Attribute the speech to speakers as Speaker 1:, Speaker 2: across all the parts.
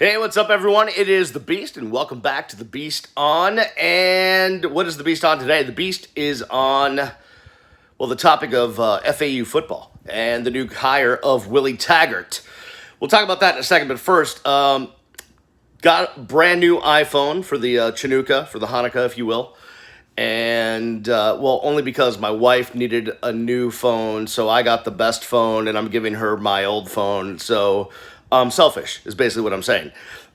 Speaker 1: Hey, what's up, everyone? It is The Beast, and welcome back to The Beast On. And what is The Beast on today? The Beast is on, well, the topic of FAU football and the new hire of Willie Taggert. We'll talk about that in a second, but first, got a brand new iPhone for the Chinooka, for the Hanukkah, if you will. And, well, only because my wife needed a new phone, so I got the best phone, and I'm giving her my old phone, so I'm selfish, is basically what I'm saying.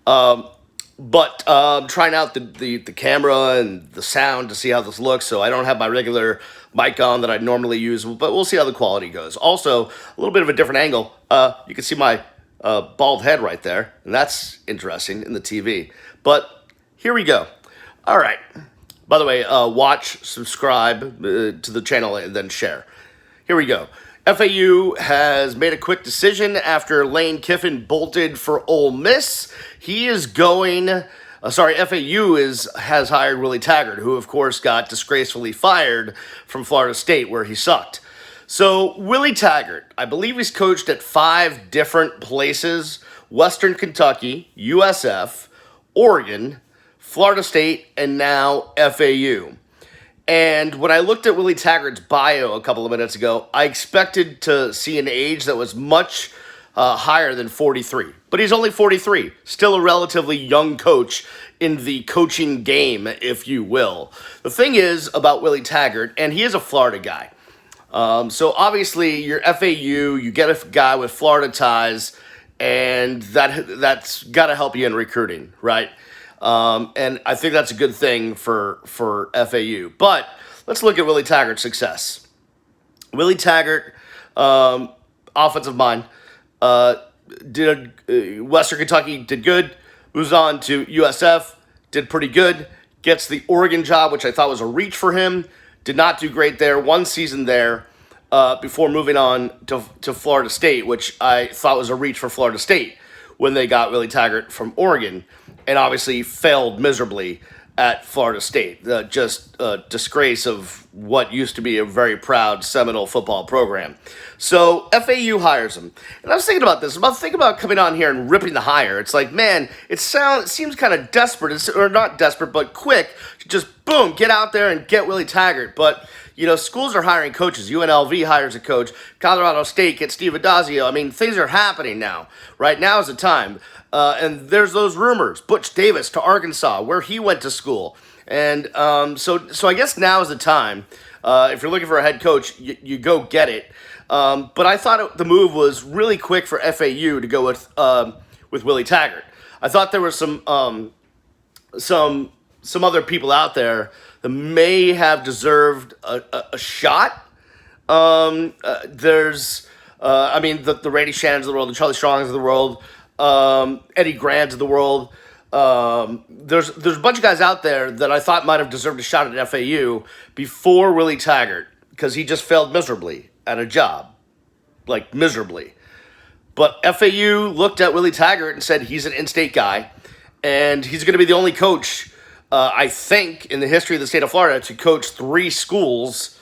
Speaker 1: But trying out the camera and the sound to see how this looks, so I don't have my regular mic on that I normally use, but we'll see how the quality goes. Also, a little bit of a different angle. You can see my bald head right there, and that's interesting in the TV. But here we go. All right. By the way, watch, subscribe to the channel, and then share. Here we go. FAU has made a quick decision after Lane Kiffin bolted for Ole Miss. He is going... FAU has hired Willie Taggert, who, of course, got disgracefully fired from Florida State, where he sucked. So, Willie Taggert, I believe he's coached at 5 different places: Western Kentucky, USF, Oregon, Florida State, and now FAU. And when I looked at Willie Taggert's bio a couple of minutes ago, I expected to see an age that was much higher than 43. But he's only 43, still a relatively young coach in the coaching game, if you will. The thing is about Willie Taggert, and he is a Florida guy. So obviously, you're FAU, you get a guy with Florida ties, and that's got to help you in recruiting, right? And I think that's a good thing for FAU. But let's look at Willie Taggert's success. Willie Taggert, offensive mind, Western Kentucky did good, moves on to USF, did pretty good, gets the Oregon job, which I thought was a reach for him, did not do great there, 1 season there, before moving on to Florida State, which I thought was a reach for Florida State when they got Willie Taggert from Oregon, and obviously failed miserably at Florida State. Just a disgrace of what used to be a very proud Seminole football program. So FAU hires him. And I was thinking about this. I'm thinking about coming on here and ripping the hire. It's like, man, it seems kind of desperate, or not desperate, but quick to just, boom, get out there and get Willie Taggert. But, you know, schools are hiring coaches. UNLV hires a coach. Colorado State gets Steve Adazio. I mean, things are happening now. Right now is the time. And there's those rumors. Butch Davis to Arkansas, where he went to school. And so I guess now is the time. If you're looking for a head coach, you go get it. But I thought the move was really quick for FAU to go with Willie Taggert. I thought there were some other people out there that may have deserved a shot. There's the Randy Shannons of the world, the Charlie Strongs of the world, Eddie Grants of the world. There's a bunch of guys out there that I thought might have deserved a shot at FAU before Willie Taggert, because he just failed miserably at a job, like miserably. But FAU looked at Willie Taggert and said he's an in-state guy, and he's going to be the only coach, I think, in the history of the state of Florida to coach 3 schools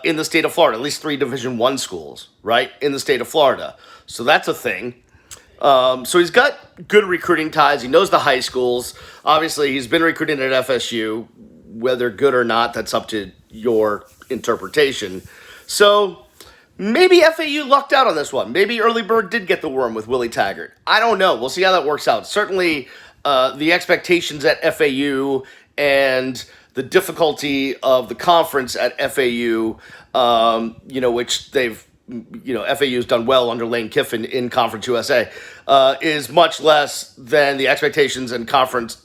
Speaker 1: in the state of Florida, at least 3 Division I schools, right, in the state of Florida. So that's a thing. So he's got good recruiting ties. He knows the high schools. Obviously, he's been recruiting at FSU. Whether good or not, that's up to your interpretation. So maybe FAU lucked out on this one. Maybe Early Bird did get the worm with Willie Taggert. I don't know. We'll see how that works out. Certainly, the expectations at FAU and the difficulty of the conference at FAU, which they've, FAU's done well under Lane Kiffin in Conference USA, is much less than the expectations and conference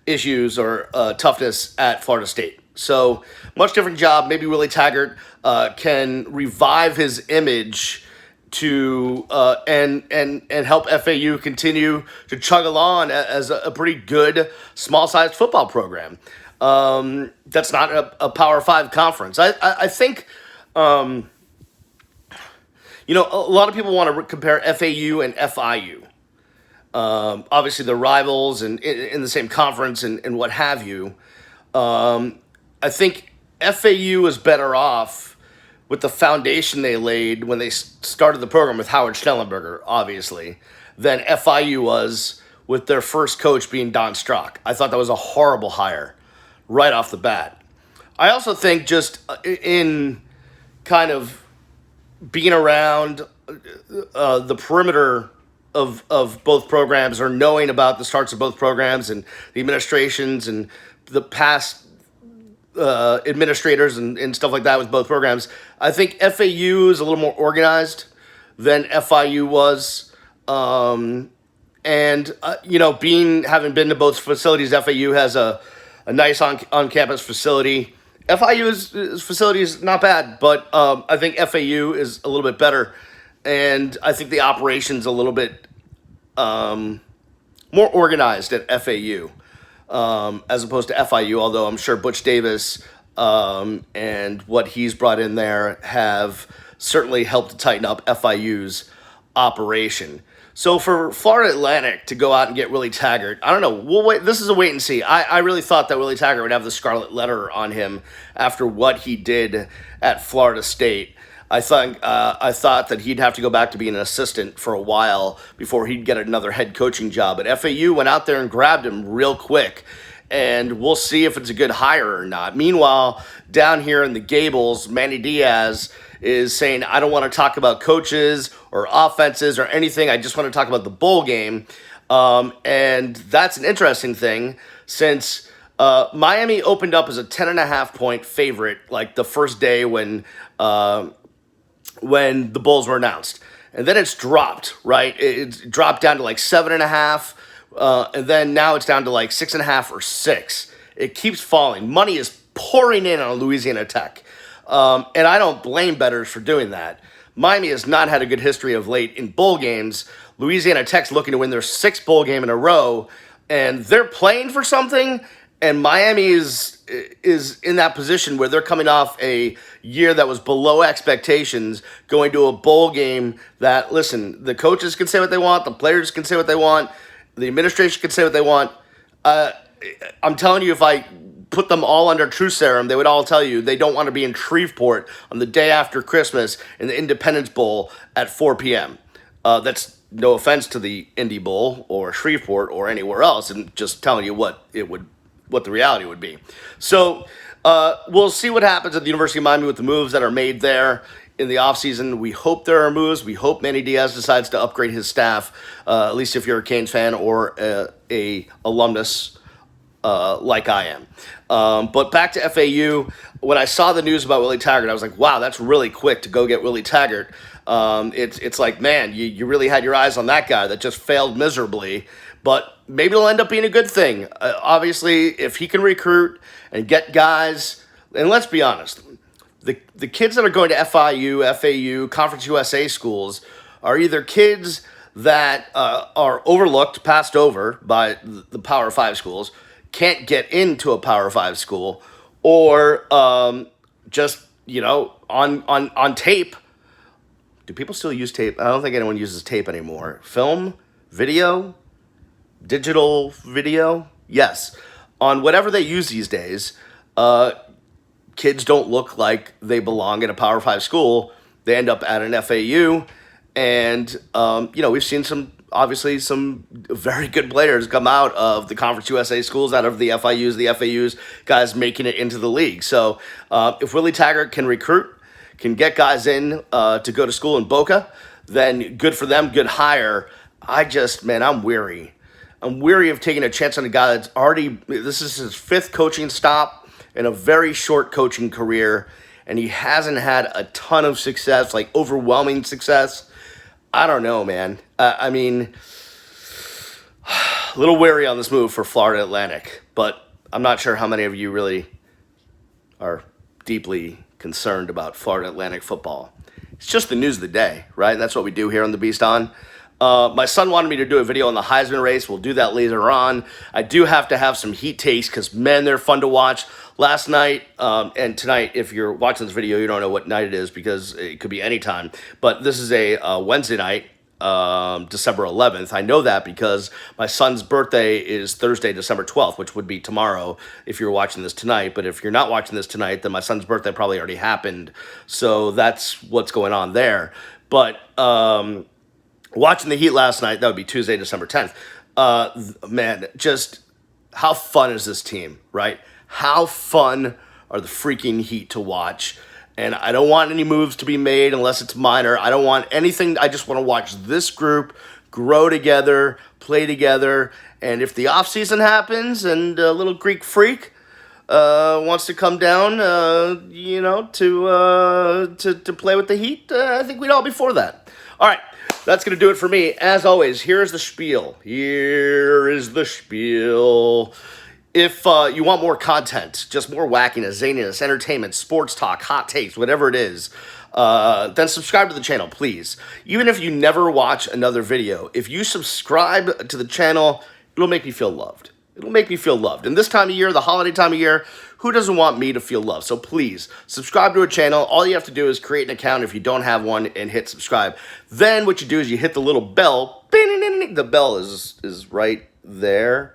Speaker 1: issues or toughness at Florida State. So, much different job. Maybe Willie Taggert can revive his image to and help FAU continue to chug along as a pretty good small-sized football program. That's not a Power 5 conference. I think... a lot of people want to compare FAU and FIU. Obviously, they're rivals and in the same conference and what have you. I think FAU is better off with the foundation they laid when they started the program with Howard Schnellenberger, obviously, than FIU was with their first coach being Don Strock. I thought that was a horrible hire right off the bat. I also think just in kind of being around the perimeter of both programs, or knowing about the starts of both programs and the administrations and the past administrators and stuff like that with both programs, I think FAU is a little more organized than FIU was. Having been to both facilities, FAU has a nice on-campus facility. FIU's facility is not bad, but I think FAU is a little bit better, and I think the operation's a little bit more organized at FAU as opposed to FIU, although I'm sure Butch Davis and what he's brought in there have certainly helped to tighten up FIU's operation. So for Florida Atlantic to go out and get Willie Taggert, I don't know. We'll wait. This is a wait and see. I really thought that Willie Taggert would have the scarlet letter on him after what he did at Florida State. I thought that he'd have to go back to being an assistant for a while before he'd get another head coaching job. But FAU went out there and grabbed him real quick, and we'll see if it's a good hire or not. Meanwhile, down here in the Gables, Manny Diaz is saying, I don't want to talk about coaches or offenses or anything. I just want to talk about the bowl game. And that's an interesting thing, since Miami opened up as a 10.5-point favorite like the first day when the Bulls were announced. And then it's dropped, right? It's dropped down to like 7.5, and then now it's down to like 6.5 or 6. It keeps falling. Money is pouring in on Louisiana Tech. And I don't blame bettors for doing that. Miami has not had a good history of late in bowl games. Louisiana Tech's looking to win their 6th bowl game in a row, and they're playing for something, and Miami is in that position where they're coming off a year that was below expectations, going to a bowl game that, listen, the coaches can say what they want, the players can say what they want, the administration can say what they want. I'm telling you, if I put them all under truth serum, they would all tell you they don't want to be in Shreveport on the day after Christmas in the Independence Bowl at 4 p.m. That's no offense to the Indy Bowl or Shreveport or anywhere else, and just telling you what the reality would be. So we'll see what happens at the University of Miami with the moves that are made there in the offseason. We hope there are moves. We hope Manny Diaz decides to upgrade his staff, at least if you're a Canes fan or a alumnus like I am. But back to FAU, when I saw the news about Willie Taggert, I was like, wow, that's really quick to go get Willie Taggert. It's like, man, you really had your eyes on that guy that just failed miserably, but maybe it'll end up being a good thing. Obviously, if he can recruit and get guys, and let's be honest, the kids that are going to FIU, FAU, Conference USA schools are either kids that are overlooked, passed over by the Power 5 schools, can't get into a Power 5 school, or just, on tape. Do people still use tape? I don't think anyone uses tape anymore. Film, video, digital video, yes. On whatever they use these days, kids don't look like they belong in a Power 5 school. They end up at an FAU, and we've seen some very good players come out of the Conference USA schools, out of the FAUs, guys making it into the league. So if Willie Taggert can recruit, can get guys in to go to school in Boca, then good for them, good hire. I'm weary. I'm weary of taking a chance on a guy that's this is his 5th coaching stop in a very short coaching career, and he hasn't had a ton of success, like overwhelming success. I don't know, man. A little wary on this move for Florida Atlantic, but I'm not sure how many of you really are deeply concerned about Florida Atlantic football. It's just the news of the day, right? That's what we do here on The Beast On. My son wanted me to do a video on the Heisman race. We'll do that later on. I do have to have some heat takes because, man, they're fun to watch. Last night and tonight, if you're watching this video, you don't know what night it is because it could be any time. But this is a Wednesday night, December 11th. I know that because my son's birthday is Thursday, December 12th, which would be tomorrow if you're watching this tonight. But if you're not watching this tonight, then my son's birthday probably already happened. So that's what's going on there. But watching the Heat last night, that would be Tuesday, December 10th. Man, just how fun is this team, right? How fun are the freaking Heat to watch? And I don't want any moves to be made unless it's minor. I don't want anything. I just want to watch this group grow together, play together. And if the offseason happens and a little Greek freak wants to come down, to play with the Heat, I think we'd all be for that. All right, that's going to do it for me. As always, here's the spiel. Here is the spiel. If you want more content, just more wackiness, zaniness, entertainment, sports talk, hot takes, whatever it is, then subscribe to the channel, please. Even if you never watch another video, if you subscribe to the channel, it'll make me feel loved. It'll make me feel loved. And this time of year, the holiday time of year, who doesn't want me to feel loved? So please, subscribe to a channel. All you have to do is create an account if you don't have one and hit subscribe. Then what you do is you hit the little bell. The bell is right there.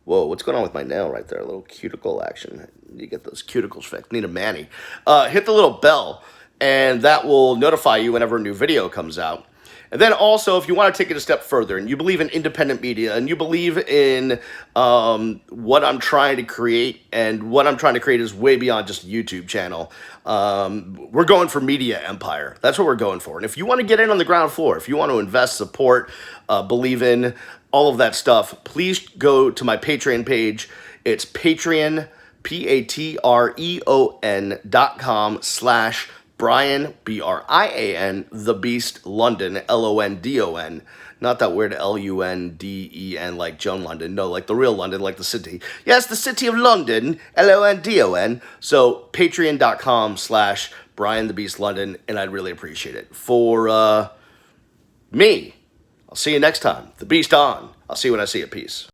Speaker 1: Whoa, what's going on with my nail right there? A little cuticle action. You get those cuticles fixed. Need a mani. Hit the little bell, and that will notify you whenever a new video comes out. And then also, if you want to take it a step further, and you believe in independent media, and you believe in what I'm trying to create, and what I'm trying to create is way beyond just a YouTube channel, we're going for media empire. That's what we're going for. And if you want to get in on the ground floor, if you want to invest, support, believe in, all of that stuff, please go to my Patreon page. It's Patreon, patreon.com/Brian, Brian, The Beast London, London. Not that weird Lunden like Joan London. No, like the real London, like the city. Yes, the city of London, London. So patreon.com/Brian, The Beast London, and I'd really appreciate it. For me, I'll see you next time. The Beast on. I'll see you when I see you. Peace.